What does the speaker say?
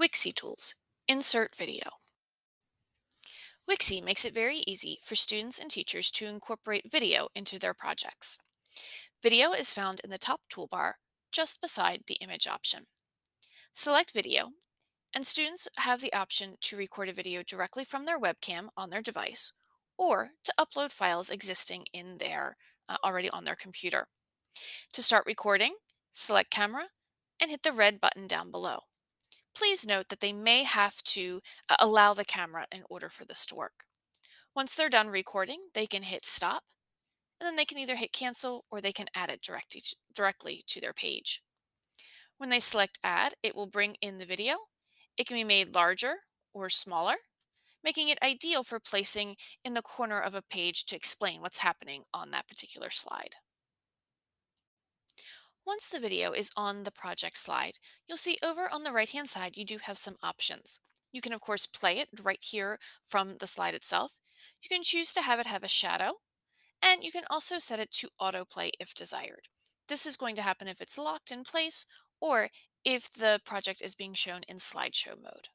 Wixie tools. Insert video. Wixie makes it very easy for students and teachers to incorporate video into their projects. Video is found in the top toolbar just beside the image option. Select video, and students have the option to record a video directly from their webcam on their device or to upload files existing in their already on their computer. To start recording, select camera and hit the red button down below. Please note that they may have to allow the camera in order for this to work. Once they're done recording, they can hit stop, and then they can either hit cancel or they can add it directly to their page. When they select add, it will bring in the video. It can be made larger or smaller, making it ideal for placing in the corner of a page to explain what's happening on that particular slide. Once the video is on the project slide, you'll see over on the right-hand side you do have some options. You can of course play it right here from the slide itself. You can choose to have it have a shadow, and you can also set it to autoplay if desired. This is going to happen if it's locked in place or if the project is being shown in slideshow mode.